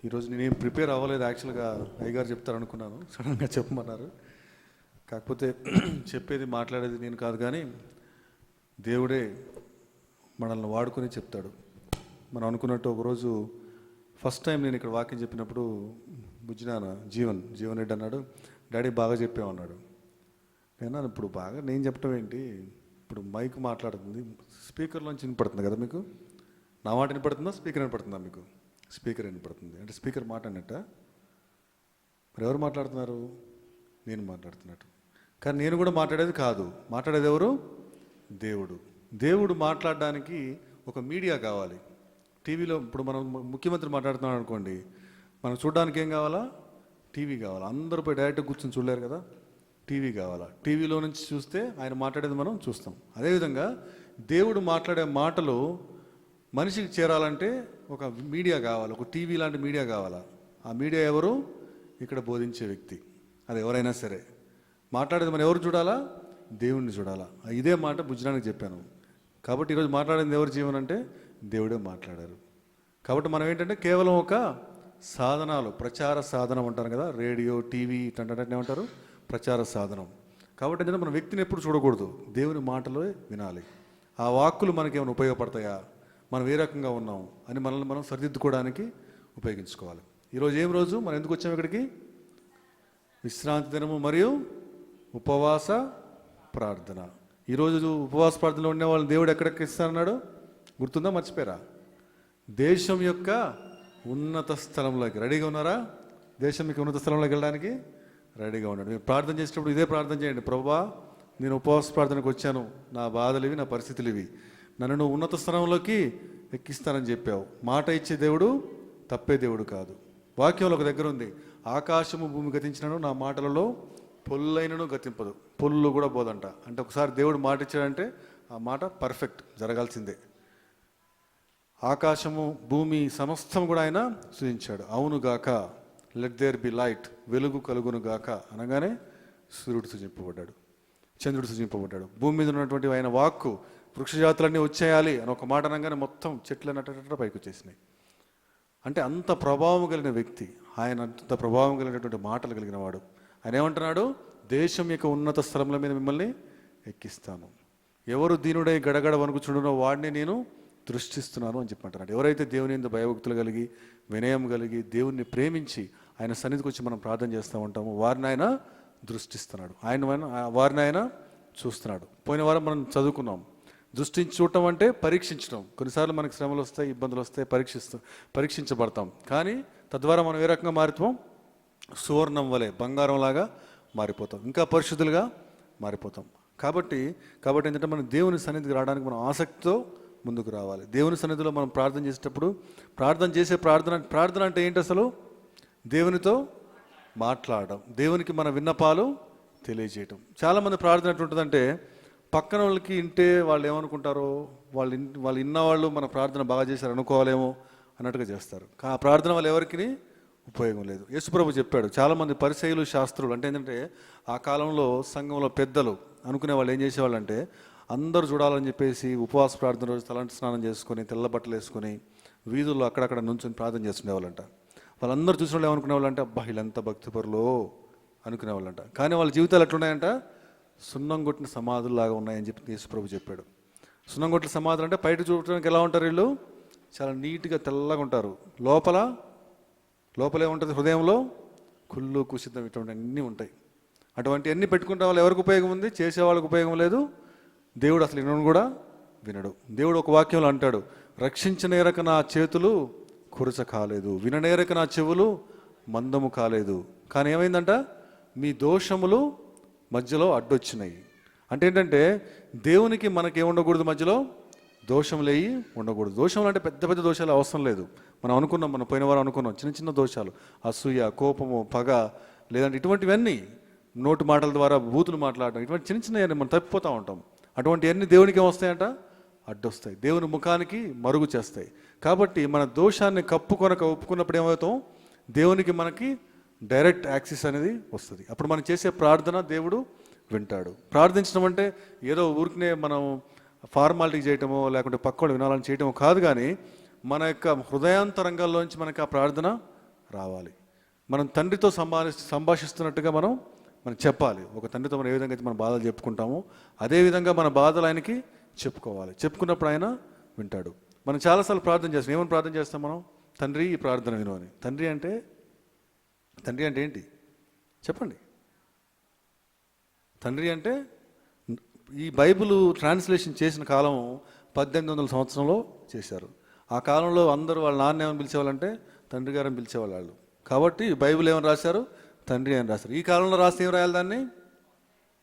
ఈరోజు నేనేం ప్రిపేర్ అవ్వలేదు. యాక్చువల్గా అయ్యగారు చెప్తారనుకున్నాను, సడన్గా చెప్పమన్నారు. కాకపోతే చెప్పేది మాట్లాడేది నేను కాదు, కానీ దేవుడే మనల్ని వాడుకొని చెప్తాడు. మనం అనుకున్నట్టు ఒకరోజు ఫస్ట్ టైం నేను ఇక్కడ వాక్యం చెప్పినప్పుడు బుజ్జినాన్న జీవన్ రెడ్డి అన్నాడు, డాడీ బాగా చెప్పామన్నాడు. నేను ఇప్పుడు బాగా నేను చెప్పడం ఏంటి, ఇప్పుడు మైక్ మాట్లాడుతుంది, స్పీకర్లోంచి వినపడుతుంది కదా మీకు. నా మాట వినపడుతుందా, స్పీకర్ వినపడుతుందా మీకు? స్పీకర్ వినపడుతుంది అంటే స్పీకర్ మాట అన్నట్ట. మరి ఎవరు మాట్లాడుతున్నారు? నేను మాట్లాడుతున్నట్టు. కానీ నేను కూడా మాట్లాడేది కాదు. మాట్లాడేది ఎవరు? దేవుడు మాట్లాడడానికి ఒక మీడియా కావాలి. టీవీలో ఇప్పుడు మనం ముఖ్యమంత్రి మాట్లాడుతున్నాడు అనుకోండి, మనం చూడడానికి ఏం కావాలా? టీవీ కావాలా. అందరూ పోయి డైరెక్ట్గా కూర్చొని చూడలేరు కదా, టీవీ కావాలా. టీవీలో నుంచి చూస్తే ఆయన మాట్లాడేది మనం చూస్తాం. అదేవిధంగా దేవుడు మాట్లాడే మాటలు మనిషికి చేరాలంటే ఒక మీడియా కావాలి, ఒక టీవీ లాంటి మీడియా కావాలా. ఆ మీడియా ఎవరు? ఇక్కడ బోధించే వ్యక్తి. అది ఎవరైనా సరే మాట్లాడేది మనం ఎవరు చూడాలా? దేవుణ్ణి చూడాలా. ఇదే మాట బుజ్జనానికి చెప్పాను. కాబట్టి ఈరోజు మాట్లాడింది ఎవరు జీవన్ అంటే దేవుడే మాట్లాడారు. కాబట్టి మనం ఏంటంటే కేవలం ఒక సాధనాలు, ప్రచార సాధనం అంటారు కదా, రేడియో టీవీ ఇట్లాంటి ఏమంటారు, ప్రచార సాధనం. కాబట్టి ఏంటంటే మన వ్యక్తిని ఎప్పుడు చూడకూడదు, దేవుని మాటలో వినాలి. ఆ వాక్కులు మనకేమైనా ఉపయోగపడతాయా, మనం ఏ రకంగా ఉన్నాం అని మనల్ని మనం సరిదిద్దుకోవడానికి ఉపయోగించుకోవాలి. ఈరోజు ఏం రోజు, మనం ఎందుకు వచ్చాము ఇక్కడికి? విశ్రాంతి దినము మరియు ఉపవాస ప్రార్థన. ఈరోజు ఉపవాస ప్రార్థనలో ఉండే వాళ్ళని దేవుడు ఎక్కడెక్కిస్తానన్నాడు గుర్తుందా, మర్చిపోయారా? దేశం యొక్క ఉన్నత స్థలంలోకి. రెడీగా ఉన్నారా? దేశం యొక్క ఉన్నత స్థలంలోకి వెళ్ళడానికి రెడీగా ఉన్నాడు. మీరు ప్రార్థన చేసేటప్పుడు ఇదే ప్రార్థన చేయండి, ప్రభువా నేను ఉపవాస ప్రార్థనకు వచ్చాను, నా బాధలు ఇవి, నా పరిస్థితులు ఇవి, నన్ను నువ్వు ఉన్నత స్థలంలోకి ఎక్కిస్తానని చెప్పావు. మాట ఇచ్చే దేవుడు తప్పే దేవుడు కాదు. వాక్యంలో ఒక దగ్గర ఉంది, ఆకాశము భూమి గతించినను నా మాటలలో పొల్లైనను గతింపదు. పొల్లు కూడా పోదంట. అంటే ఒకసారి దేవుడు మాట ఇచ్చాడంటే ఆ మాట పర్ఫెక్ట్, జరగాల్సిందే. ఆకాశము భూమి సమస్తం కూడా ఆయన సృజించాడు. అవును గాక, లెట్ దేర్ బి లైట్, వెలుగు కలుగును గాక అనగానే సూర్యుడు సృజింపబడ్డాడు, చంద్రుడు సృజింపబడ్డాడు. భూమి మీద ఉన్నటువంటి ఆయన వాక్కు వృక్షజాతులన్నీ వచ్చేయాలి అని ఒక మాట అనగానే మొత్తం చెట్లు అన్నట్టు పైకి వచ్చేసినాయి. అంటే అంత ప్రభావం కలిగిన వ్యక్తి ఆయన, అంత ప్రభావం కలిగినటువంటి మాటలు కలిగిన వాడు. ఆయన ఏమంటున్నాడు, దేశం యొక్క ఉన్నత స్థలముల మీద మిమ్మల్ని ఎక్కిస్తాను, ఎవరు దీనుడై గడగడ వణుకుచుండునో వాడిని నేను దృష్టిస్తున్నాను అని చెప్పంటున్నాడు. ఎవరైతే దేవుని యందు భయభక్తులు కలిగి, వినయం కలిగి, దేవుణ్ణి ప్రేమించి ఆయన సన్నిధికి వచ్చి మనం ప్రార్థన చేస్తూ ఉంటాము, వారిని ఆయన దృష్టిస్తున్నాడు, వారిని ఆయన చూస్తున్నాడు. పోయిన వారం మనం చదువుకున్నాం, దృష్టించి చూడటం అంటే పరీక్షించడం. కొన్నిసార్లు మనకి శ్రమలు వస్తాయి, ఇబ్బందులు వస్తాయి, పరీక్షించబడతాం. కానీ తద్వారా మనం ఏ రకంగా మారుతాం? సువర్ణం వలె, బంగారం లాగా మారిపోతాం, ఇంకా పరిశుద్ధులుగా మారిపోతాం. కాబట్టి ఏంటంటే మనం దేవుని సన్నిధికి రావడానికి మనం ఆసక్తితో ముందుకు రావాలి. దేవుని సన్నిధిలో మనం ప్రార్థన చేసేటప్పుడు ప్రార్థన అంటే ఏంటి అసలు? దేవునితో మాట్లాడడం, దేవునికి మన విన్నపాలు తెలియజేయటం. చాలామంది ప్రార్థన ఎట్లుంటుందంటే, పక్కన వాళ్ళకి వింటే వాళ్ళు ఏమనుకుంటారో, వాళ్ళు ఇన్నవాళ్ళు మన ప్రార్థన బాగా చేశారు అనుకోవాలేమో అన్నట్టుగా చేస్తారు. ఆ ప్రార్థన వాళ్ళు ఎవరికి ఉపయోగం లేదు. యేసుప్రభు చెప్పాడు, చాలామంది పరిసయ్యులు, శాస్త్రులు అంటే ఏంటంటే ఆ కాలంలో సంఘంలో పెద్దలు అనుకునే వాళ్ళు ఏం చేసేవాళ్ళంటే, అందరూ చూడాలని చెప్పేసి ఉపవాస ప్రార్థన రోజు తలంటి స్నానం చేసుకొని, తెల్ల బట్టలు వేసుకొని వీధుల్లో అక్కడక్కడ నుంచొని ప్రార్థన చేస్తుండేవాళ్ళంట. వాళ్ళందరూ చూసిన వాళ్ళు ఏమనుకునేవాళ్ళంటే, అబ్బా వీళ్ళంతా భక్తిపరులో అనుకునేవాళ్ళంట. కానీ వాళ్ళ జీవితాలు ఎట్లున్నాయంట? సున్నం కొట్టిన సమాధుల్లాగా ఉన్నాయని చెప్పి యేసుప్రభు చెప్పాడు. సున్నం కొట్టిన సమాధులు అంటే బయట చూడటానికి ఎలా ఉంటారు? వీళ్ళు చాలా నీట్గా తెల్లగా ఉంటారు, లోపలే ఉంటుంది, హృదయంలో కుళ్ళు కుషితం ఇటువంటి అన్నీ ఉంటాయి. అటువంటి అన్నీ పెట్టుకుంటే వాళ్ళు ఎవరికి ఉపయోగం ఉంది? చేసేవాళ్ళకి ఉపయోగం లేదు. దేవుడు అసలు వినను కూడా వినడు. దేవుడు ఒక వాక్యంలో అంటాడు, రక్షించనేరక నా చేతులు కురచ కాలేదు, విననేరక నా చెవులు మందము కాలేదు. కానీ ఏమైందంట? మీ దోషములు మధ్యలో అడ్డొచ్చినాయి. అంటే ఏంటంటే దేవునికి మనకి ఏముండకూడదు, మధ్యలో దోషములేయి ఉండకూడదు. దోషములు అంటే పెద్ద పెద్ద దోషాలు అవసరం లేదు. మనం పోయిన వారం అనుకున్నాం, చిన్న చిన్న దోషాలు, అసూయ, కోపము, పగ, లేదంటే ఇటువంటివన్నీ నోటు మాటల ద్వారా బూతులు మాట్లాడడం, ఇటువంటి చిన్న చిన్నవన్నీ మనం తప్పిపోతూ ఉంటాం. అటువంటివన్నీ దేవునికి ఏమొస్తాయంట? అడ్డొస్తాయి, దేవుని ముఖానికి మరుగు చేస్తాయి. కాబట్టి మన దోషాన్ని ఒప్పుకున్నప్పుడు ఏమవుతాం? దేవునికి మనకి డైరెక్ట్ యాక్సెస్ అనేది వస్తుంది. అప్పుడు మనం చేసే ప్రార్థన దేవుడు వింటాడు. ప్రార్థించడం అంటే ఏదో ఊరికనే మనం ఫార్మాలిటీ చేయటమో లేకుంటే పక్కన వినాలని చేయటమో కాదు, కానీ మన యొక్క హృదయాంతరంగాల్లోంచి మనకి ఆ ప్రార్థన రావాలి. మనం తండ్రితో సంభాషిస్తున్నట్టుగా మనం చెప్పాలి. ఒక తండ్రితో మనం ఏ విధంగా అయితే మన బాధలు చెప్పుకుంటామో అదేవిధంగా మన బాధలు ఆయనకి చెప్పుకోవాలి. చెప్పుకున్నప్పుడు ఆయన వింటాడు. మనం చాలాసార్లు ప్రార్థన చేస్తాం. ఏమని ప్రార్థన చేస్తాం మనం? తండ్రి ఈ ప్రార్థన విను అని. తండ్రి అంటే ఏంటి చెప్పండి? తండ్రి అంటే ఈ బైబిల్ ట్రాన్స్లేషన్ చేసిన కాలం 1800 సంవత్సరంలో చేశారు. ఆ కాలంలో అందరూ వాళ్ళ నాన్న ఏమని పిలిచేవాళ్ళంటే తండ్రి గారని పిలిచేవాళ్ళు వాళ్ళు. కాబట్టి బైబిల్ ఏమని రాశారు? తండ్రి అని రాశారు. ఈ కాలంలో రాస్తే ఏం రాయాలి? దాన్ని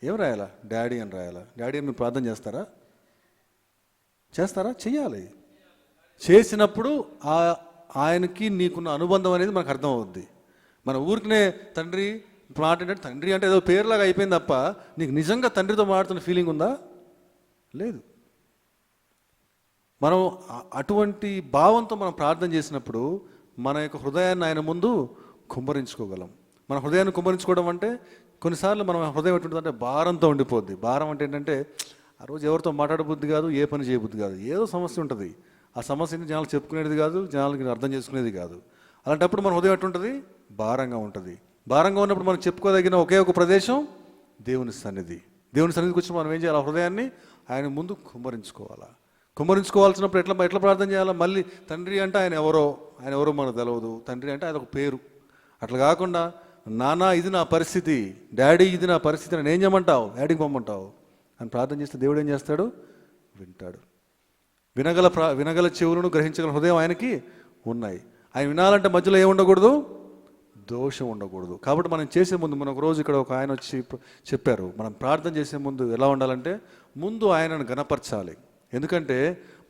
ఏం రాయాలా? డాడీ అని రాయాలా? డాడీ అని మీరు ప్రార్థన చేస్తారా? చెయ్యాలి. చేసినప్పుడు ఆయనకి నీకున్న అనుబంధం అనేది మనకు అర్థం అవుద్ది. మన ఊరికినే తండ్రి మాట ఏంటంటే తండ్రి అంటే ఏదో పేరులాగా అయిపోయింది తప్ప నీకు నిజంగా తండ్రితో మాట్లాడుతున్న ఫీలింగ్ ఉందా? లేదు. మనం అటువంటి భావంతో మనం ప్రార్థన చేసినప్పుడు మన యొక్క హృదయాన్ని ఆయన ముందు కుమ్మరించుకోగలం. మన హృదయాన్ని కుమ్మరించుకోవడం అంటే కొన్నిసార్లు మన హృదయం ఎటువంటిదంటే భారంతో ఉండిపోద్ది. భారం అంటే ఏంటంటే ఆ రోజు ఎవరితో మాట్లాడబుద్ధి కాదు, ఏ పని చేయబుద్ధి కాదు, ఏదో సమస్య ఉంటుంది. ఆ సమస్యని జనాలు చెప్పుకునేది కాదు, జనాలకి అర్థం చేసుకునేది కాదు. అలాంటప్పుడు మన హృదయం ఎట్టుంటుంది? భారంగా ఉంటుంది. భారంగా ఉన్నప్పుడు మనం చెప్పుకోదగిన ఒకే ఒక ప్రదేశం దేవుని సన్నిధి. దేవుని సన్నిధికి వచ్చి మనం ఏం చేయాలి? ఆ హృదయాన్ని ఆయన ముందు కుమ్మరించుకోవాలా. కుమ్మరించుకోవాల్సినప్పుడు ఎట్లా ప్రార్థన చేయాలా? మళ్ళీ తండ్రి అంటే ఆయన ఎవరో మనకు తెలియదు. తండ్రి అంటే ఆయన ఒక పేరు. అట్లా కాకుండా నాన్న ఇది నా పరిస్థితి, డాడీ ఇది నా పరిస్థితి, నేను ఏం చేయమంటావు? డాడీకి పంపమంటావు అని ప్రార్థన చేస్తే దేవుడు ఏం చేస్తాడు? వింటాడు. వినగల చెవులను గ్రహించగల హృదయం ఆయనకి ఉన్నాయి. ఆయన వినాలంటే మధ్యలో ఏముండకూడదు? దోషం ఉండకూడదు. కాబట్టి మనం చేసే ముందు ఒక రోజు ఇక్కడ ఒక ఆయన వచ్చి చెప్పారు, మనం ప్రార్థన చేసే ముందు ఎలా ఉండాలంటే ముందు ఆయనను గణపరచాలి. ఎందుకంటే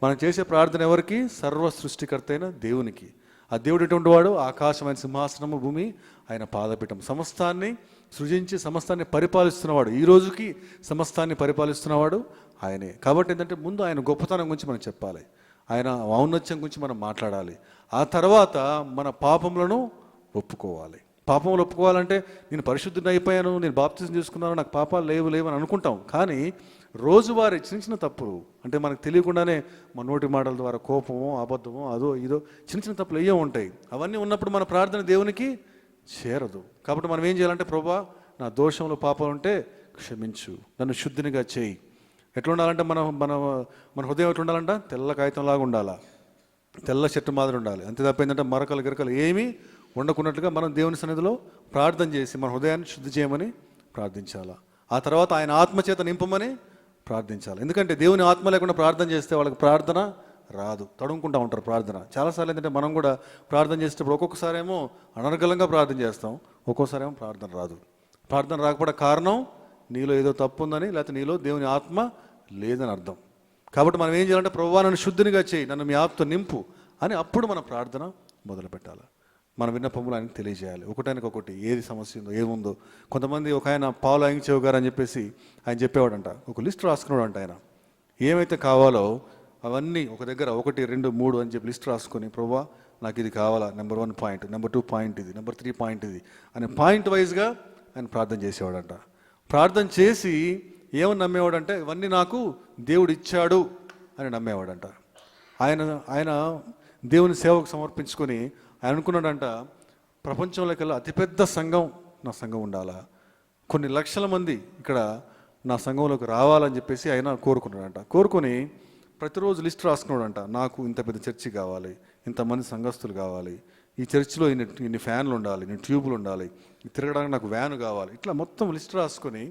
మనం చేసే ప్రార్థన ఎవరికి? సర్వ సృష్టికర్త అయిన దేవునికి. ఆ దేవుడు ఎటువంటి వాడు? ఆకాశమైన సింహాసనము, భూమి ఆయన పాదపీఠం. సమస్తాన్ని సృజించి సమస్తాన్ని పరిపాలిస్తున్నవాడు. ఈ రోజుకి సమస్తాన్ని పరిపాలిస్తున్నవాడు ఆయనే. కాబట్టి ఏంటంటే ముందు ఆయన గొప్పతనం గురించి మనం చెప్పాలి, ఆయన ఔన్నత్యం గురించి మనం మాట్లాడాలి. ఆ తర్వాత మన పాపములను ఒప్పుకోవాలి. పాపములు ఒప్పుకోవాలంటే నేను పరిశుద్ధుని అయిపోయాను, నేను బాప్తిజం చేసుకున్నాను, నాకు పాపాలు లేవు అని అనుకుంటాం. కానీ రోజువారీ చిన్న తప్పులు అంటే మనకు తెలియకుండానే మన నోటి మాటల ద్వారా కోపమో, అబద్ధమో, అదో ఇదో చిన్న తప్పులు అయ్యే ఉంటాయి. అవన్నీ ఉన్నప్పుడు మన ప్రార్థన దేవునికి చేరదు. కాబట్టి మనం ఏం చేయాలంటే ప్రభువా నా దోషంలో పాపాలు ఉంటే క్షమించు, నన్ను శుద్ధినిగా చేయి. ఎట్లా ఉండాలంటే మన హృదయం ఎట్లా ఉండాలంట? తెల్ల కాగితంలాగా ఉండాలా, తెల్ల చెట్టు మాదిరి ఉండాలి. అంతే తప్ప ఏంటంటే మరకలు గిరకలు ఏమీ ఉండకున్నట్లుగా మనం దేవుని సన్నిధిలో ప్రార్థన చేసి మన హృదయాన్ని శుద్ధి చేయమని ప్రార్థించాలా. ఆ తర్వాత ఆయన ఆత్మచేత నింపమని ప్రార్థించాలి. ఎందుకంటే దేవుని ఆత్మ లేకుండా ప్రార్థన చేస్తే వాళ్ళకి ప్రార్థన రాదు, తడుముకుంటూ ఉంటారు ప్రార్థన. చాలాసార్లు ఏంటంటే మనం కూడా ప్రార్థన చేసేటప్పుడు ఒక్కొక్కసారి ఏమో అనర్గళంగా ప్రార్థన చేస్తాం, ఒక్కోసారి ఏమో ప్రార్థన రాదు. ప్రార్థన రాకపోవడం కారణం నీలో ఏదో తప్పు ఉందని, లేకపోతే నీలో దేవుని ఆత్మ లేదని అర్థం. కాబట్టి మనం ఏం చేయాలంటే ప్రభువా నన్ను శుద్ధినిగా చేయి, నన్ను మీ ఆత్మతో నింపు అని అప్పుడు మన ప్రార్థన మొదలు పెట్టాలి. మన విన్నపములు ఆయనకు తెలియజేయాలి. ఒకటి ఏది సమస్య ఉందో ఏముందో. కొంతమంది ఒక ఆయన పావులు ఆయించేవు గారు అని చెప్పేసి ఆయన చెప్పేవాడంట, ఒక లిస్ట్ రాసుకున్నాడు. ఆయన ఏమైతే కావాలో అవన్నీ ఒక దగ్గర 1, 2, 3 అని చెప్పి లిస్ట్ రాసుకొని ప్రభువా నాకు ఇది కావాలా, నెంబర్ 1 పాయింట్, నెంబర్ 2 పాయింట్ ఇది, నెంబర్ 3 పాయింట్ ఇది అని పాయింట్ వైజ్గా ఆయన ప్రార్థన చేసేవాడంట. ప్రార్థన చేసి ఏమని నమ్మేవాడంటే ఇవన్నీ నాకు దేవుడు ఇచ్చాడు అని నమ్మేవాడంట. ఆయన దేవుని సేవకు సమర్పించుకొని ఆయన అనుకున్నాడంట, ప్రపంచంలోకెల్లా అతిపెద్ద సంఘం నా సంఘం ఉండాలా, కొన్ని లక్షల మంది ఇక్కడ నా సంఘంలోకి రావాలని చెప్పేసి ఆయన కోరుకున్నాడంట. కోరుకొని ప్రతిరోజు లిస్ట్ రాసుకున్నాడంట, నాకు ఇంత పెద్ద చర్చి కావాలి, ఇంతమంది సంఘస్థులు కావాలి, ఈ చర్చిలో ఇన్ని ఫ్యాన్లు ఉండాలి, ఇన్ని ట్యూబులు ఉండాలి, తిరగడానికి నాకు వ్యాను కావాలి, ఇట్లా మొత్తం లిస్ట్ రాసుకొని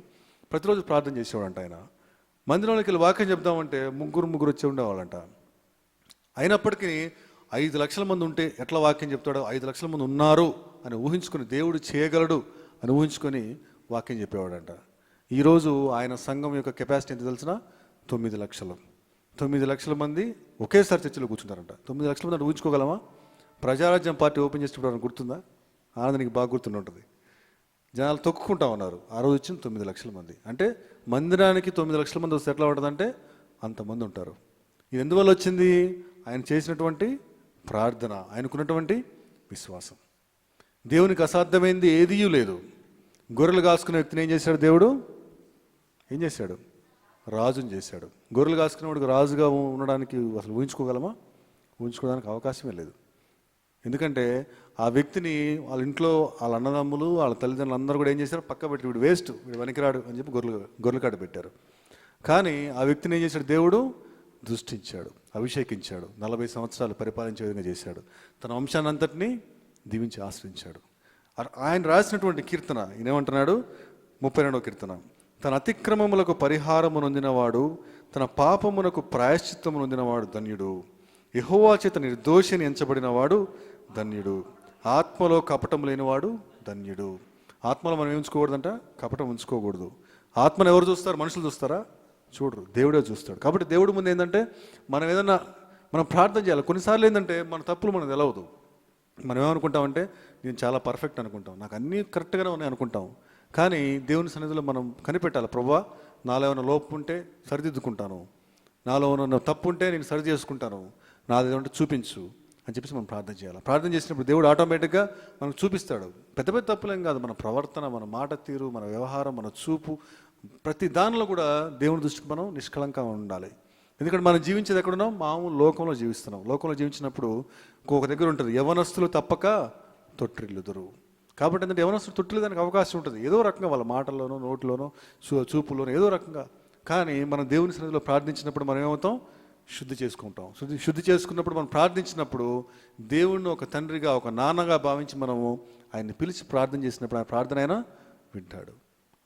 ప్రతిరోజు ప్రార్థన చేసేవాడంట. ఆయన మందిరంలోకి వెళ్ళి వాక్యం చెప్దామంటే ముగ్గురు వచ్చి ఉండేవాళ్ళంట. అయినప్పటికీ 5 లక్షల మంది ఉంటే ఎట్లా వాక్యం చెప్తాడో, 5 లక్షల మంది ఉన్నారు అని ఊహించుకొని దేవుడు చేయగలడు అని ఊహించుకొని వాక్యం చెప్పేవాడంట. ఈరోజు ఆయన సంఘం యొక్క కెపాసిటీ ఎంత తెలిసిన? 9 లక్షలు. 9 లక్షల మంది ఒకేసారి చర్చలో కూర్చుంటారంట. 9 లక్షల మంది అంటే ఊహించుకోగలమా? ప్రజారాజ్యం పార్టీ ఓపెన్ చేసేటప్పుడు గుర్తుందా? ఆనందానికి బాగా గుర్తుంటుంది. జనాలు తొక్కుకుంటా ఉన్నారు. ఆ రోజు వచ్చిన 9 లక్షల మంది. అంటే మందిరానికి 9 లక్షల మంది వస్తే ఎట్లా ఉంటుందంటే అంతమంది ఉంటారు. ఇది ఎందువల్ల వచ్చింది? ఆయన చేసినటువంటి ప్రార్థన, ఆయనకున్నటువంటి విశ్వాసం. దేవునికి అసాధ్యమైంది ఏదీ లేదు. గొర్రెలు కాసుకునే వ్యక్తిని ఏం చేశాడు? దేవుడు ఏం చేశాడు? రాజుని చేశాడు. గొర్రెలు కాసుకునేవాడికి రాజుగా ఉండడానికి అసలు ఊహించుకోగలమా? ఊహించుకోవడానికి అవకాశమే లేదు. ఎందుకంటే ఆ వ్యక్తిని వాళ్ళ ఇంట్లో వాళ్ళ అన్నదమ్ములు వాళ్ళ తల్లిదండ్రులు అందరూ కూడా ఏం చేశారు, పక్క పెట్టి వీడు వేస్ట్, వీడు వనికిరాడు అని చెప్పి గొర్రెల కాడ పెట్టారు. కానీ ఆ వ్యక్తిని ఏం చేశాడు, దేవుడు దృష్టించాడు, అభిషేకించాడు, 40 సంవత్సరాలు పరిపాలించే విధంగా చేశాడు, తన వంశాన్ని అంతటినీ దీవించి ఆశ్రయించాడు. ఆయన రాసినటువంటి కీర్తన ఈయనేమంటున్నాడు, 32వ కీర్తన, తన అతిక్రమములకు పరిహారము నొందినవాడు, తన పాపమునకు ప్రాయశ్చిత్తము నొందినవాడు ధన్యుడు. యెహోవా చేత నిర్దోషిని ఎంచబడినవాడు ధన్యుడు. ఆత్మలో కపటం లేనివాడు ధన్యుడు. ఆత్మలో మనం ఉంచుకోకూడదంట, కపటం ఉంచుకోకూడదు. ఆత్మను ఎవరు చూస్తారు? మనుషులు చూస్తారా? చూడరు, దేవుడే చూస్తాడు. కాబట్టి దేవుడి ముందు ఏంటంటే మనం ప్రార్థన చేయాలి. కొన్నిసార్లు ఏంటంటే మన తప్పులు మనకు తెలవదు. మనం ఏమనుకుంటామంటే నేను చాలా పర్ఫెక్ట్ అనుకుంటాం, నాకు అన్నీ కరెక్ట్గానే ఉన్నాయి అనుకుంటాం. కానీ దేవుని సన్నిధిలో మనం కనిపెట్టాలి, ప్రభువా నాలో ఏమైనా లోపం ఉంటే సరిదిద్దుకుంటాను, నాలో ఏమైనా తప్పు ఉంటే నేను సరి చేసుకుంటాను, నాది ఏమంటే చూపించు అని చెప్పేసి మనం ప్రార్థన చేయాలి. ప్రార్థన చేసినప్పుడు దేవుడు ఆటోమేటిక్గా మనకు చూపిస్తాడు. పెద్ద పెద్ద తప్పులేం కాదు, మన ప్రవర్తన, మన మాట తీరు, మన వ్యవహారం, మన చూపు, ప్రతి దానిలో కూడా దేవుని దృష్టికి మనం నిష్కళంకంగా ఉండాలి. ఎందుకంటే మనం జీవించేది ఎక్కడున్నాం? మామూలు లోకంలో జీవిస్తున్నాం. లోకంలో జీవించినప్పుడు ఇంకొక దగ్గర ఉంటుంది, యవనస్తులు తప్పక తొట్టిల్లుదురు. కాబట్టి ఏంటంటే యవనస్తులు తొట్టిల్లేదానికి అవకాశం ఉంటుంది, ఏదో రకంగా వాళ్ళ మాటల్లోనో నోటిలోనో చూపులోనో ఏదో రకంగా. కానీ మనం దేవుని సన్నిధిలో ప్రార్థించినప్పుడు మనం ఏమవుతాం? శుద్ధి చేసుకుంటాం. శుద్ధి చేసుకున్నప్పుడు మనం ప్రార్థించినప్పుడు దేవుణ్ణి ఒక తండ్రిగా, ఒక నాన్నగా భావించి మనము ఆయన్ని పిలిచి ప్రార్థన చేసినప్పుడు ఆయన ప్రార్థన అయినా వింటాడు.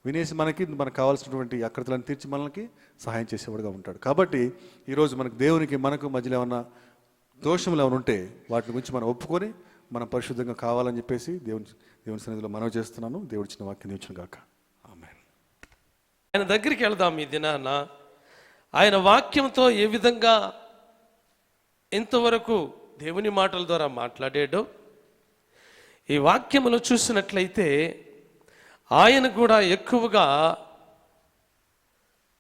వినేసి మనకు కావాల్సినటువంటి అక్రతలను తీర్చి మనకి సహాయం చేసేవాడుగా ఉంటాడు. కాబట్టి ఈరోజు దేవునికి మనకు మధ్యలో ఏమన్నా దోషములు ఏమైనా ఉంటే వాటిని గురించి మనం ఒప్పుకొని మనం పరిశుద్ధంగా కావాలని చెప్పేసి దేవుని సన్నిధిలో మనవి చేస్తున్నాను. దేవుడి చిన్న వాక్యం దీవించును గాక. ఆమేన్. ఆయన దగ్గరికి వెళదాం ఈ దినాన. ఆయన వాక్యంతో ఏ విధంగా ఇంతవరకు దేవుని మాటల ద్వారా మాట్లాడాడో ఈ వాక్యములో చూసినట్లయితే ఆయన కూడా ఎక్కువగా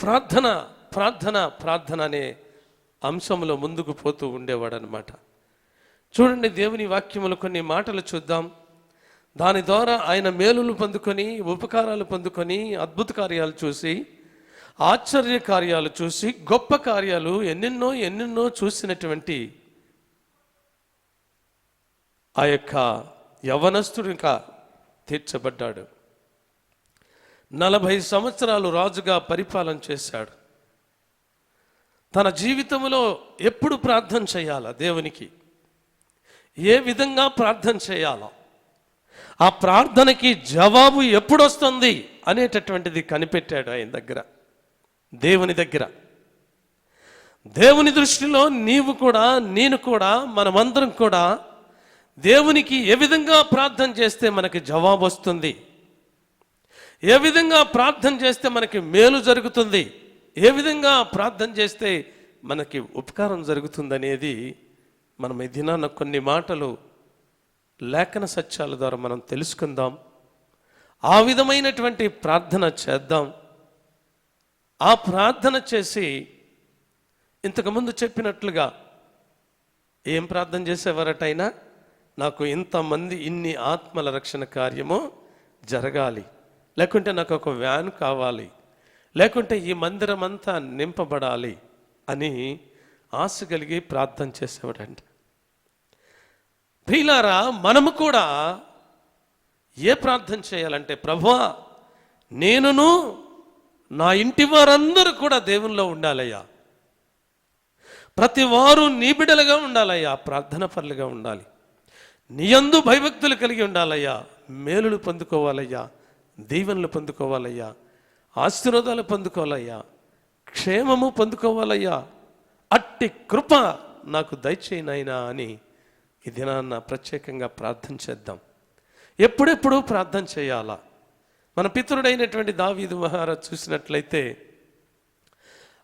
ప్రార్థన అనే అంశంలో ముందుకు పోతూ ఉండేవాడు అనమాట. చూడండి, దేవుని వాక్యములు కొన్ని మాటలు చూద్దాం. దాని ద్వారా ఆయన మేలులు పొందుకొని, ఉపకారాలు పొందుకొని, అద్భుత కార్యాలు చూసి, ఆశ్చర్య కార్యాలు చూసి, గొప్ప కార్యాలు ఎన్నెన్నో చూసినటువంటి ఆ యొక్క యవనస్తుడు ఇంకా తీర్చబడ్డాడు. 40 సంవత్సరాలు రాజుగా పరిపాలన చేశాడు. తన జీవితంలో ఎప్పుడు ప్రార్థన చేయాలా, దేవునికి ఏ విధంగా ప్రార్థన చేయాలా, ఆ ప్రార్థనకి జవాబు ఎప్పుడు వస్తుంది అనేటటువంటిది కనిపెట్టాడు ఆయన దగ్గర, దేవుని దగ్గర. దేవుని దృష్టిలో నీవు కూడా, నేను కూడా, మనమందరం కూడా దేవునికి ఏ విధంగా ప్రార్థన చేస్తే మనకి జవాబు వస్తుంది, ఏ విధంగా ప్రార్థన చేస్తే మనకి మేలు జరుగుతుంది, ఏ విధంగా ప్రార్థన చేస్తే మనకి ఉపకారం జరుగుతుందనేది మనం ఈ దినాన కొన్ని మాటలు లేఖన సత్యాల ద్వారా మనం తెలుసుకుందాం. ఆ విధమైనటువంటి ప్రార్థన చేద్దాం. ఆ ప్రార్థన చేసి ఇంతకుముందు చెప్పినట్లుగా ఏం ప్రార్థన చేసేవారటైనా, నాకు ఇంతమంది ఇన్ని ఆత్మల రక్షణ కార్యము జరగాలి, లేకుంటే నాకు ఒక వ్యాన్ కావాలి, లేకుంటే ఈ మందిరం అంతా నింపబడాలి అని ఆశ కలిగి ప్రార్థన చేసేవాడంట. ప్రియులారా, మనము కూడా ఏ ప్రార్థన చేయాలంటే, ప్రభువా నేనును నా ఇంటి వారందరూ కూడా దేవునిలో ఉండాలయ్యా, ప్రతి వారు నీ బిడ్డలుగా ఉండాలయ్యా, ప్రార్థన పరులుగా ఉండాలి, నీ యందు భయభక్తులు కలిగి ఉండాలయ్యా, మేలులు పొందుకోవాలయ్యా, దీవెనలు పొందుకోవాలయ్యా, ఆశీర్వాదాలు పొందుకోవాలయ్యా, క్షేమము పొందుకోవాలయ్యా, అట్టి కృప నాకు దయచేయనైనా అని ఈ దినాన్న ప్రత్యేకంగా ప్రార్థన చేద్దాం. ఎప్పుడెప్పుడు ప్రార్థన చేయాలా? మన పితరుడైనటువంటి దావీదు మహారాజు చూసినట్లయితే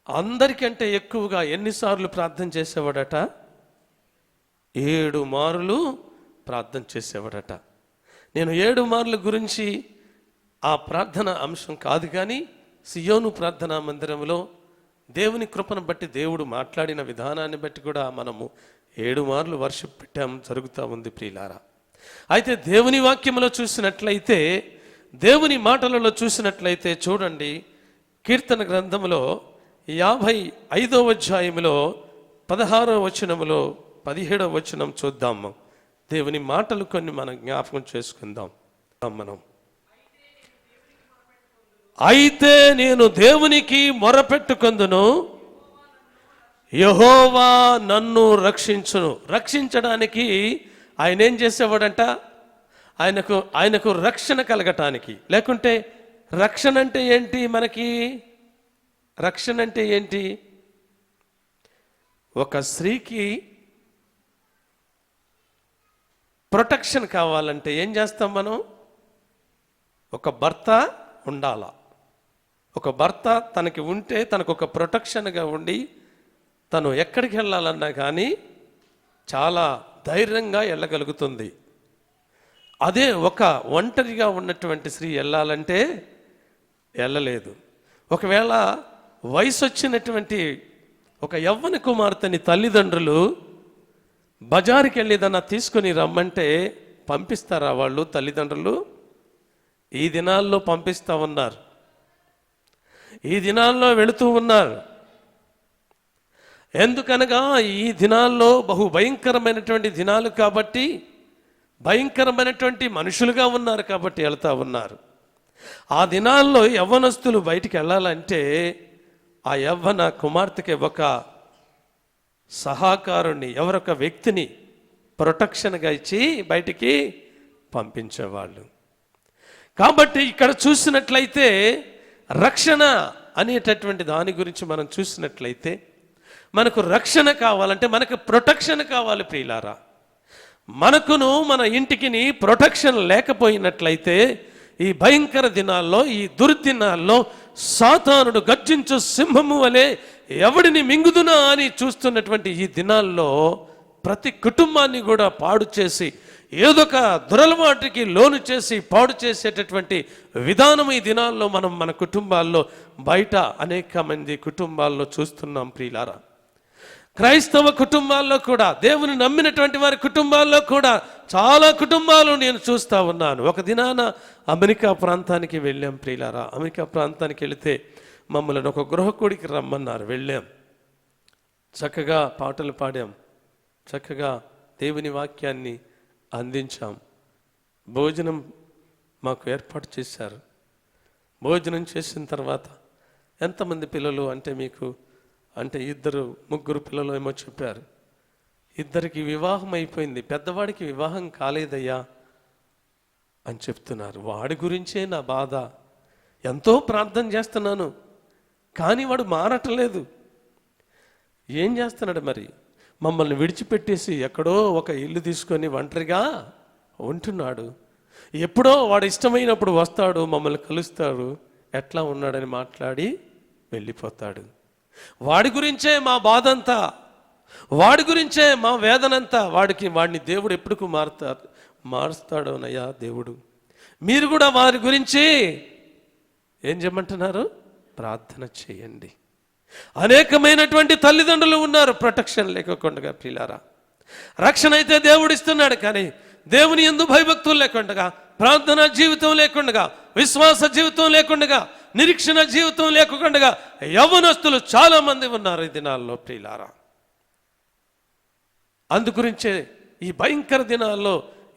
అందరికంటే ఎక్కువగా ఎన్నిసార్లు ప్రార్థన చేసేవాడట? 7 మారులు ప్రార్థన చేసేవాడట. నేను 7 మార్ల గురించి ఆ ప్రార్థన అంశం కాదు, కానీ సియోను ప్రార్థనా మందిరంలో దేవుని కృపను బట్టి, దేవుడు మాట్లాడిన విధానాన్ని బట్టి కూడా మనము 7 మార్లు వర్షిప్ పెట్టాం, జరుగుతూ ఉంది ప్రియులారా. అయితే దేవుని వాక్యంలో చూసినట్లయితే, దేవుని మాటలలో చూసినట్లయితే చూడండి, కీర్తన గ్రంథంలో 55వ అధ్యాయంలో 16వ వచనములో 17వ వచనం చూద్దాము. దేవుని మాటలు కొన్ని మనం జ్ఞాపకం చేసుకుందాం. మనం అయితే నేను దేవునికి మొరపెట్టుకొందును, యెహోవా నన్ను రక్షించును. రక్షించడానికి ఆయన ఏం చేసేవాడంట? ఆయనకు రక్షణ కలగటానికి. లేకుంటే రక్షణ అంటే ఏంటి? మనకి రక్షణ అంటే ఏంటి? ఒక స్త్రీకి ప్రొటెక్షన్ కావాలంటే ఏం చేస్తాం మనం? ఒక భర్త ఉండాలా. ఒక భర్త తనకి ఉంటే తనకు ఒక ప్రొటెక్షన్గా ఉండి తను ఎక్కడికి వెళ్ళాలన్నా కానీ చాలా ధైర్యంగా వెళ్ళగలుగుతుంది. అదే ఒక ఒంటరిగా ఉన్నటువంటి స్త్రీ వెళ్ళాలంటే వెళ్ళలేదు. ఒకవేళ వయసు వచ్చినటువంటి ఒక యవ్వన కుమార్తెని తల్లిదండ్రులు బజారుకి వెళ్ళేదన్నా తీసుకొని రమ్మంటే పంపిస్తారా వాళ్ళు? తల్లిదండ్రులు ఈ దినాల్లో పంపిస్తూ ఉన్నారు, ఈ దినాల్లో వెళుతూ ఉన్నారు. ఎందుకనగా ఈ దినాల్లో బహు భయంకరమైనటువంటి దినాలు కాబట్టి, భయంకరమైనటువంటి మనుషులుగా ఉన్నారు కాబట్టి వెళ్తూ ఉన్నారు. ఆ దినాల్లో యవ్వనస్తులు బయటికి వెళ్ళాలంటే ఆ యవ్వన కుమార్తెకి ఒక సహకారుణ్ణి, ఎవరొక వ్యక్తిని ప్రొటెక్షన్గా ఇచ్చి బయటికి పంపించేవాళ్ళు. కాబట్టి ఇక్కడ చూసినట్లయితే రక్షణ అనేటటువంటి దాని గురించి మనం చూసినట్లయితే మనకు రక్షణ కావాలంటే మనకు ప్రొటెక్షన్ కావాలి ప్రియులారా. మనకును మన ఇంటికి ప్రొటెక్షన్ లేకపోయినట్లయితే ఈ భయంకర దినాల్లో, ఈ దుర్దినాల్లో సాతానుడు గర్జించు సింహము వలె ఎవడిని మింగుదునా అని చూస్తున్నటువంటి ఈ దినాల్లో ప్రతి కుటుంబాన్ని కూడా పాడు చేసి ఏదొక దురలవాటికి లోను చేసి పాడు చేసేటటువంటి విధానం ఈ దినాల్లో మనం మన కుటుంబాల్లో, బయట అనేక మంది కుటుంబాల్లో చూస్తున్నాం ప్రియులారా. క్రైస్తవ కుటుంబాల్లో కూడా, దేవుని నమ్మినటువంటి వారి కుటుంబాల్లో కూడా చాలా కుటుంబాలు నేను చూస్తూ ఉన్నాను. ఒక దినాన అమెరికా ప్రాంతానికి వెళ్ళాం ప్రియులారా. అమెరికా ప్రాంతానికి వెళితే మమ్మల్ని ఒక గృహకూడికి రమ్మన్నారు. వెళ్ళాం, చక్కగా పాటలు పాడాం, చక్కగా దేవుని వాక్యాన్ని అందించాం. భోజనం మాకు ఏర్పాటు చేశారు. భోజనం చేసిన తర్వాత ఎంతమంది పిల్లలు అంటే మీకు అంటే 2-3 పిల్లలు ఏమో చెప్పారు. 2కి వివాహం అయిపోయింది, పెద్దవాడికి వివాహం కాలేదయ్యా అని చెప్తున్నారు. వాడి గురించే నా బాధ. ఎంతో ప్రార్థన చేస్తున్నాను కానీ వాడు మారట్లేదు. ఏం చేస్తున్నాడు మరి? మమ్మల్ని విడిచిపెట్టేసి ఎక్కడో ఒక ఇల్లు తీసుకొని ఒంటరిగా ఉంటున్నాడు. ఎప్పుడో వాడు ఇష్టమైనప్పుడు వస్తాడు, మమ్మల్ని కలుస్తాడు, ఎట్లా ఉన్నాడని మాట్లాడి వెళ్ళిపోతాడు. వాడి గురించే మా బాధంతా, వాడి గురించే మా వేదనంతా. వాడిని దేవుడు ఎప్పుడు మారుస్తాడోనయ్యా దేవుడు. మీరు కూడా వారి గురించి ఏం చేయమంటున్నారు? ప్రార్థన చేయండి. అనేకమైనటువంటి తల్లిదండ్రులు ఉన్నారు ప్రొటెక్షన్ లేకుండా ప్రియులారా. రక్షణ అయితే దేవుడు ఇస్తున్నాడు కానీ దేవుని యందు భయభక్తులు లేకుండా, ప్రార్థన జీవితం లేకుండా, విశ్వాస జీవితం లేకుండా, నిరీక్షణ జీవితం లేకుండా యవ్వనస్తులు చాలా మంది ఉన్నారు ఈ దినాల్లో ప్రియులారా. అందుగురించే ఈ భయంకర దినాల్లో,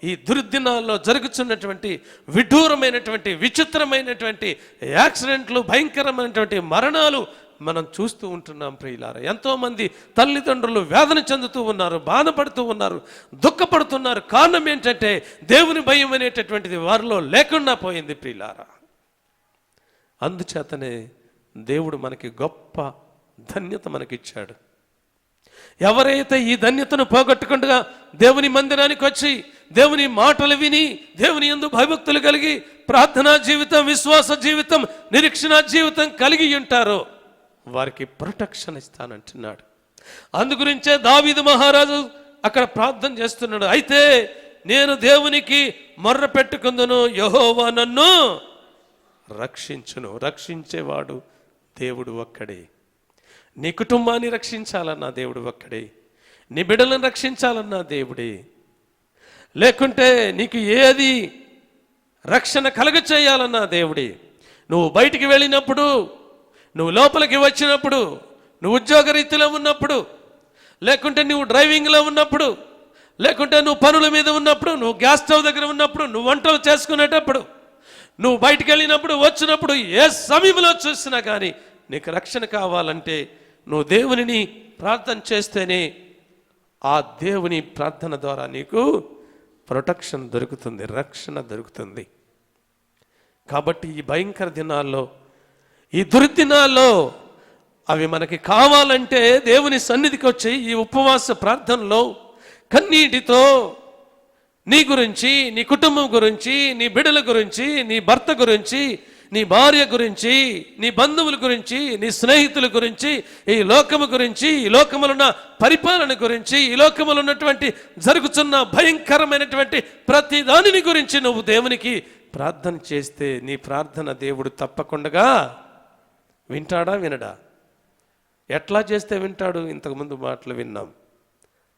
ఈ దుర్దినాల్లో జరుగుతున్నటువంటి విడ్డూరమైనటువంటి విచిత్రమైనటువంటి యాక్సిడెంట్లు, భయంకరమైనటువంటి మరణాలు మనం చూస్తూ ఉంటున్నాం ప్రియులారా. ఎంతోమంది తల్లిదండ్రులు వేదన చెందుతూ ఉన్నారు, బాధపడుతూ ఉన్నారు, దుఃఖపడుతున్నారు. కారణం ఏంటంటే దేవుని భయం అనేటటువంటిది వారిలో లేకుండా పోయింది ప్రియులారా. అందుచేతనే దేవుడు మనకి గొప్ప ధన్యత మనకిచ్చాడు. ఎవరైతే ఈ ధన్యతను పోగొట్టకుండా దేవుని మందిరానికి వచ్చి దేవుని మాటలు విని దేవుని యందు భయభక్తులు కలిగి ప్రార్థనా జీవితం, విశ్వాస జీవితం, నిరీక్షణ జీవితం కలిగి ఉంటారో వారికి ప్రొటెక్షన్ ఇస్తానంటున్నాడు. అందుగురించే దావీదు మహారాజు అక్కడ ప్రార్థన చేస్తున్నాడు. అయితే నేను దేవునికి మొర్ర పెట్టుకుందును, యెహోవా నన్ను రక్షించును. రక్షించేవాడు దేవుడు ఒక్కడే. నీ కుటుంబాన్ని రక్షించాలన్నా దేవుడు ఒక్కడే. నీ బిడ్డలను రక్షించాలన్నా దేవుడే. లేకుంటే నీకు ఏది రక్షణ కలగచేయాలన్నా దేవుడే. నువ్వు బయటికి వెళ్ళినప్పుడు, నువ్వు లోపలికి వచ్చినప్పుడు, నువ్వు ఉద్యోగ రీతిలో ఉన్నప్పుడు, లేకుంటే నువ్వు డ్రైవింగ్లో ఉన్నప్పుడు, లేకుంటే నువ్వు పనుల మీద ఉన్నప్పుడు, నువ్వు గ్యాస్ స్టవ్ దగ్గర ఉన్నప్పుడు, నువ్వు వంటలు చేసుకునేటప్పుడు, నువ్వు బయటికి వెళ్ళినప్పుడు, వచ్చినప్పుడు, ఏ సమయంలో చూసినా కానీ నీకు రక్షణ కావాలంటే నువ్వు దేవునిని ప్రార్థన చేస్తేనే ఆ దేవుని ప్రార్థన ద్వారా నీకు ప్రొటెక్షన్ దొరుకుతుంది, రక్షణ దొరుకుతుంది. కాబట్టి ఈ భయంకర దినాల్లో, ఈ దుర్దినాల్లో అవి మనకి కావాలంటే దేవుని సన్నిధికి వచ్చి ఈ ఉపవాస ప్రార్థనలో కన్నీటితో నీ గురించి, నీ కుటుంబం గురించి, నీ బిడ్డల గురించి, నీ భర్త గురించి, నీ భార్య గురించి, నీ బంధువుల గురించి, నీ స్నేహితుల గురించి, ఈ లోకము గురించి, ఈ లోకములున్న పరిపాలన గురించి, ఈ లోకములు ఉన్నటువంటి జరుగుతున్న భయంకరమైనటువంటి ప్రతి దానిని గురించి నువ్వు దేవునికి ప్రార్థన చేస్తే నీ ప్రార్థన దేవుడు తప్పకుండా వింటాడా, వినడా? ఎట్లా చేస్తే వింటాడు? ఇంతకుముందు మాటలు విన్నాం.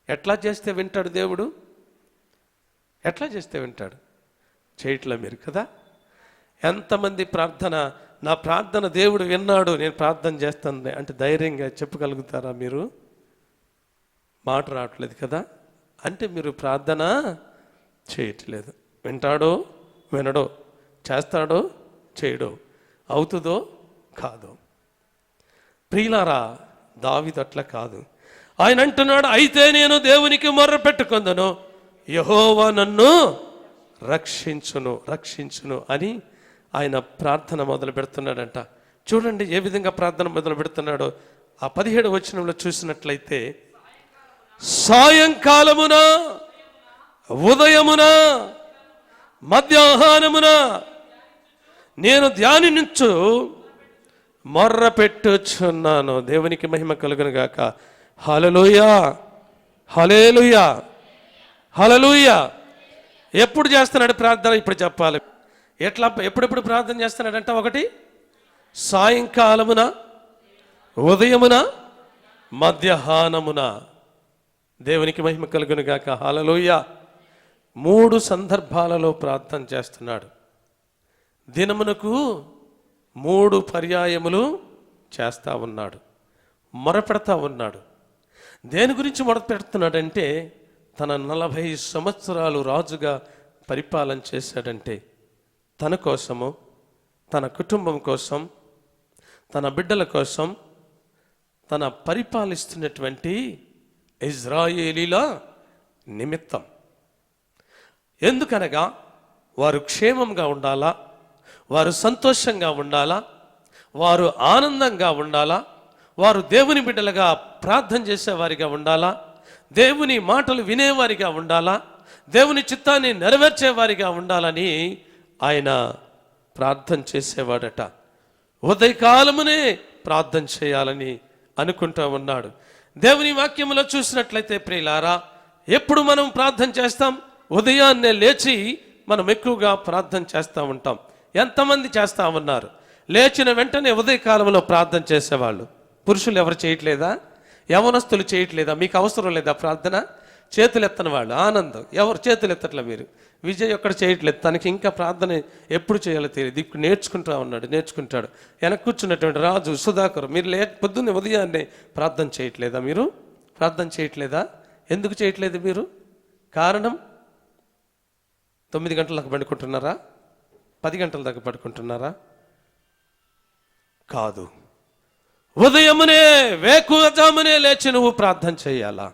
ఎట్లా చేస్తే వింటాడు దేవుడు? ఎట్లా చేస్తే వింటాడు? చేయట్లే మీరు కదా. ఎంతమంది ప్రార్థన, నా ప్రార్థన దేవుడు విన్నాడు, నేను ప్రార్థన చేస్తాను అంటే ధైర్యంగా చెప్పగలుగుతారా మీరు? మాట రావట్లేదు కదా. అంటే మీరు ప్రార్థన చేయట్లేదు. వింటాడో వినడో, చేస్తాడో చేయడో, అవుతుందో కాదో. ప్రియులారా, దావీదు అట్లా కాదు. ఆయన అంటున్నాడు, అయితే నేను దేవునికి మొర్ర పెట్టుకుందను, యెహోవా నన్ను రక్షించును అని ఆయన ప్రార్థన మొదలు పెడుతున్నాడంట. చూడండి ఏ విధంగా ప్రార్థన మొదలు పెడుతున్నాడో. ఆ 17వ వచనంలో చూసినట్లయితే, సాయంకాలమున, ఉదయమున, మధ్యాహ్నమున నేను ధ్యానించు మొర్ర పెట్టుచున్నాను. దేవునికి మహిమ కలుగును గాక. హల్లెలూయా, హల్లెలూయా, హల్లెలూయా. ఎప్పుడు చేస్తున్నాడు ప్రార్థన? ఇప్పుడు చెప్పాలి. ఎట్లా, ఎప్పుడెప్పుడు ప్రార్థన చేస్తున్నాడంట? ఒకటి సాయంకాలమున, ఉదయమున, మధ్యాహ్నమున. దేవునికి మహిమ కలుగును గాక. హల్లెలూయా. 3 సందర్భాలలో ప్రార్థన చేస్తున్నాడు. దినమునకు 3 పర్యాయములు చేస్తూ ఉన్నాడు, మొరపెడతా ఉన్నాడు. దేని గురించి మొరపెడుతున్నాడంటే, తన 40 సంవత్సరాలు రాజుగా పరిపాలన చేశాడంటే తన కోసము, తన కుటుంబం కోసం, తన బిడ్డల కోసం, తన పరిపాలిస్తున్నటువంటి ఇజ్రాయేలీల నిమిత్తం. ఎందుకనగా వారు క్షేమంగా ఉండాలా, వారు సంతోషంగా ఉండాలా, వారు ఆనందంగా ఉండాలా, వారు దేవుని బిడ్డలుగా ప్రార్థన చేసేవారిగా ఉండాలా, దేవుని మాటలు వినేవారిగా ఉండాలా, దేవుని చిత్తాన్ని నెరవేర్చేవారిగా ఉండాలని ఆయన ప్రార్థన చేసేవాడట. ఉదయకాలమునే ప్రార్థన చేయాలని అనుకుంటూ ఉన్నాడు. దేవుని వాక్యంలో చూసినట్లయితే ప్రియులారా, ఎప్పుడు మనం ప్రార్థన చేస్తాం? ఉదయాన్నే లేచి మనం ఎక్కువగా ప్రార్థన చేస్తూ ఉంటాం. ఎంతమంది చేస్తూ ఉన్నారు? లేచిన వెంటనే ఉదయకాలంలో ప్రార్థన చేసేవాళ్ళు. పురుషులు ఎవరు చేయట్లేదా? యవనస్తులు చేయట్లేదా? మీకు అవసరం లేదా ప్రార్థన? చేతులు ఎత్తని వాళ్ళు ఆనందం. ఎవరు చేతులు ఎత్తట్లే? మీరు విజయ్ ఒక్కడ చేయట్లేదు. తనకి ఇంకా ప్రార్థన ఎప్పుడు చేయాలో తెలియదు. ఇప్పుడు నేర్చుకుంటాడు. వెనక కూర్చున్నటువంటి రాజు, సుధాకర్, మీరు పొద్దున్నే ఉదయాన్నే ప్రార్థన చేయట్లేదా? మీరు ప్రార్థన చేయట్లేదా? ఎందుకు చేయట్లేదు మీరు? కారణం, 9 గంటల దాకా పడుకుంటున్నారా? 10 గంటల దాకా పడుకుంటున్నారా? కాదు. ఉదయమునే, వేకువజామునే లేచి నువ్వు ప్రార్థన చేయాలా.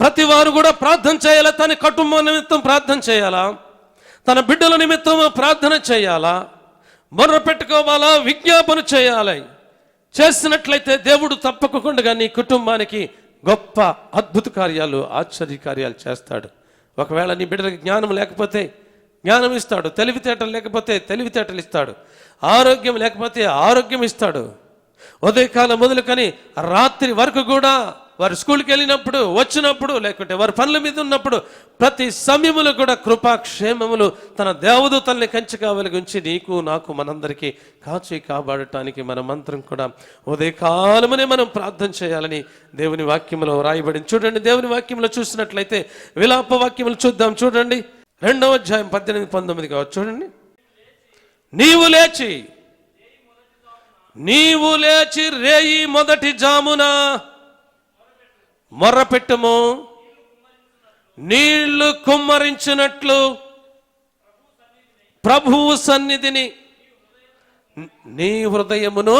ప్రతి వారు కూడా ప్రార్థన చేయాలా. తన కుటుంబం నిమిత్తం ప్రార్థన చేయాలా, తన బిడ్డల నిమిత్తం ప్రార్థన చేయాలా, మొర్ర పెట్టుకోవాలా, విజ్ఞాపన చేయాలి. చేసినట్లయితే దేవుడు తప్పకుండా నీ కుటుంబానికి గొప్ప అద్భుత కార్యాలు, ఆశ్చర్య కార్యాలు చేస్తాడు. ఒకవేళ నీ బిడ్డలకి జ్ఞానం లేకపోతే జ్ఞానం ఇస్తాడు, తెలివితేటలు లేకపోతే తెలివితేటలు ఇస్తాడు, ఆరోగ్యం లేకపోతే ఆరోగ్యం ఇస్తాడు. ఉదయకాలం మొదలుకొని రాత్రి వరకు కూడా వారు స్కూల్కి వెళ్ళినప్పుడు, వచ్చినప్పుడు, లేకుంటే వారి పనుల మీద ఉన్నప్పుడు ప్రతి సమయములు కూడా కృపాక్షేమములు తన దేవదూతల్ని కంచిగా వెలిగించి నీకు, నాకు, మనందరికీ కాచి కాపాడటానికి మనమంతరం కూడా ఉదయకాలమునే మనం ప్రార్థన చేయాలని దేవుని వాక్యములో రాయబడింది. చూడండి, దేవుని వాక్యంలో చూసినట్లయితే విలాప వాక్యములు చూద్దాం. చూడండి, 2వ అధ్యాయం 18-19 కావచ్చు. చూడండి, నీవు లేచి రేయి మొదటి జామున మొర్రపెట్టుము, నీళ్లు కుమ్మరించినట్లు ప్రభువు సన్నిధిని నీ హృదయమును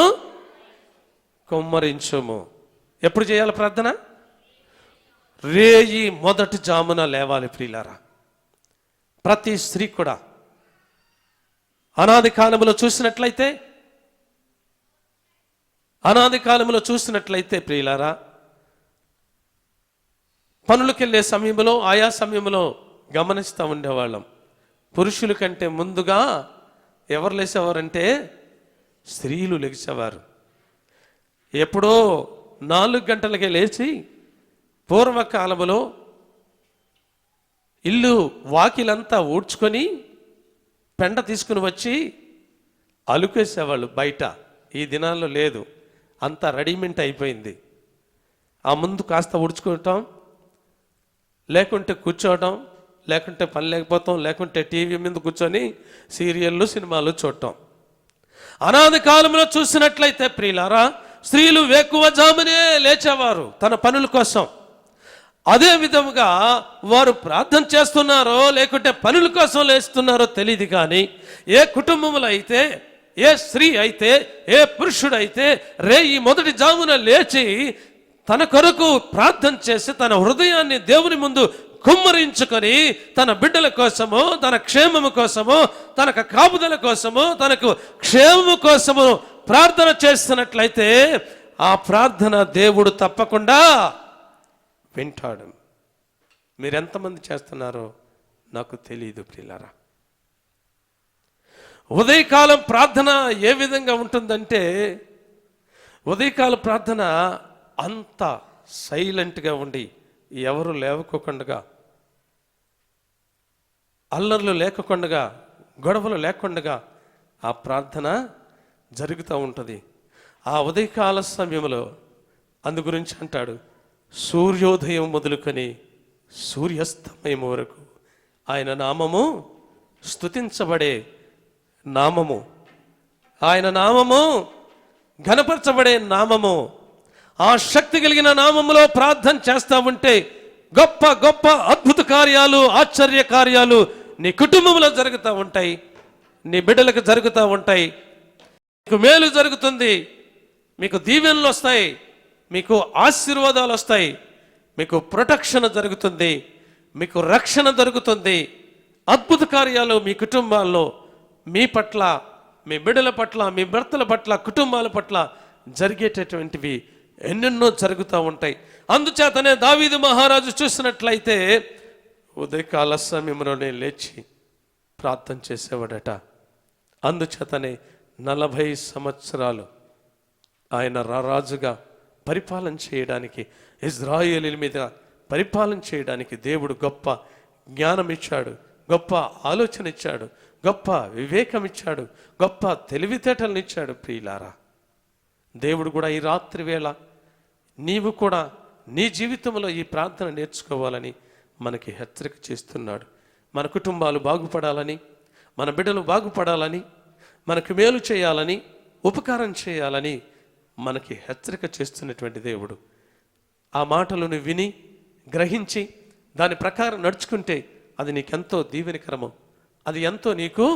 కుమ్మరించుము. ఎప్పుడు చేయాలి ప్రార్థన? రేయి మొదటి జామున లేవాలి ప్రియులారా. ప్రతి స్త్రీ కూడా అనాది కాలంలో చూసినట్లయితే ప్రియులారా, పనులకెళ్ళే సమయంలో ఆయా సమయంలో గమనిస్తూ ఉండేవాళ్ళం. పురుషుల కంటే ముందుగా ఎవరు లేచేవారంటే స్త్రీలు లేచేవారు. ఎప్పుడో 4 గంటలకే లేచి పూర్వకాలంలో ఇల్లు వాకిలంతా ఊడ్చుకొని పెండ తీసుకుని వచ్చి అలుకేసేవాళ్ళు బయట. ఈ దినాల్లో లేదు, అంతా రెడీమేడ్ అయిపోయింది. ఆ ముందు కాస్త ఊడ్చుకోవటం, లేకుంటే కూర్చోవటం, లేకుంటే పని లేకపోతాం, లేకుంటే టీవీ మీద కూర్చొని సీరియళ్ళు సినిమాలు చూడటం. అనాది కాలంలో చూసినట్లయితే ప్రియులారా, స్త్రీలు వేకువజామునే లేచేవారు తన పనుల కోసం. అదే విధముగా వారు ప్రార్థన చేస్తున్నారో లేకుంటే పనుల కోసం లేస్తున్నారో తెలియదు, కానీ ఏ కుటుంబంలో అయితే, ఏ స్త్రీ అయితే, ఏ పురుషుడైతే రేయి మొదటి జామున లేచి తన కొరకు ప్రార్థన చేసి తన హృదయాన్ని దేవుని ముందు కుమ్మరించుకొని తన బిడ్డల కోసము, తన క్షేమము కోసము, తనకు కాపుదల కోసము, తనకు క్షేమము కోసము ప్రార్థన చేస్తున్నట్లయితే ఆ ప్రార్థన దేవుడు తప్పకుండా వింటాడు. మీరెంతమంది చేస్తున్నారో నాకు తెలియదు ప్రియులారా. ఉదయకాలం ప్రార్థన ఏ విధంగా ఉంటుందంటే, ఉదయకాల ప్రార్థన అంత సైలెంట్గా ఉండి, ఎవరు లేవకోకుండా, అల్లర్లు లేకుండా, గొడవలు లేకుండా ఆ ప్రార్థన జరుగుతూ ఉంటుంది. ఆ ఉదయకాల సమయంలో అందు గురించి అంటాడు, సూర్యోదయం మొదలుకొని సూర్యాస్తమయం వరకు ఆయన నామము స్తుతించబడే నామము, ఆయన నామము ఘనపరచబడే నామము. ఆ శక్తి కలిగిన నామములో ప్రార్థన చేస్తా ఉంటే గొప్ప గొప్ప అద్భుత కార్యాలు, ఆశ్చర్య కార్యాలు నీ కుటుంబంలో జరుగుతూ ఉంటాయి, నీ బిడ్డలకు జరుగుతూ ఉంటాయి. మీకు మేలు జరుగుతుంది, మీకు దీవెనలు వస్తాయి, మీకు ఆశీర్వాదాలు వస్తాయి, మీకు ప్రొటెక్షన్ జరుగుతుంది, మీకు రక్షణ జరుగుతుంది. అద్భుత కార్యాలు మీ కుటుంబాల్లో, మీ పట్ల, మీ బిడ్డల పట్ల, మీ భర్తల పట్ల, కుటుంబాల పట్ల జరిగేటటువంటివి ఎన్నెన్నో జరుగుతూ ఉంటాయి. అందుచేతనే దావీదు మహారాజు చూసినట్లయితే ఉదయకాల సమయంలోనే లేచి ప్రార్థన చేసేవాడట. అందుచేతనే 40 సంవత్సరాలు ఆయన రారాజుగా పరిపాలన చేయడానికి, ఇజ్రాయేలీల మీద పరిపాలన చేయడానికి దేవుడు గొప్ప జ్ఞానం ఇచ్చాడు, గొప్ప ఆలోచన ఇచ్చాడు, గొప్ప వివేకం ఇచ్చాడు, గొప్ప తెలివితేటలను ఇచ్చాడు. ప్రియులారా, దేవుడు కూడా ఈ రాత్రి వేళ నీవు కూడా నీ జీవితంలో ఈ ప్రార్థన నేర్చుకోవాలని మనకి హెచ్చరిక చేస్తున్నాడు. మన కుటుంబాలు బాగుపడాలని, మన బిడ్డలు బాగుపడాలని, మనకు మేలు చేయాలని, ఉపకారం చేయాలని మనకి హెచ్చరిక చేస్తున్నటువంటి దేవుడు. ఆ మాటలను విని గ్రహించి దాని ప్రకారం నడుచుకుంటే అది నీకెంతో దీవెనకరము, అది ఎంతో నీకు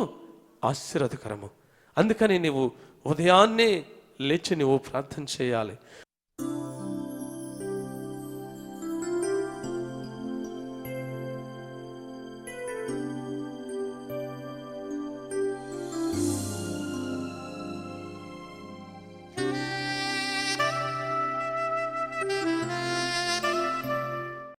ఆశీర్వాదకరము. అందుకని నువ్వు ఉదయాన్నే లేచి నువ్వు ప్రార్థన చేయాలి.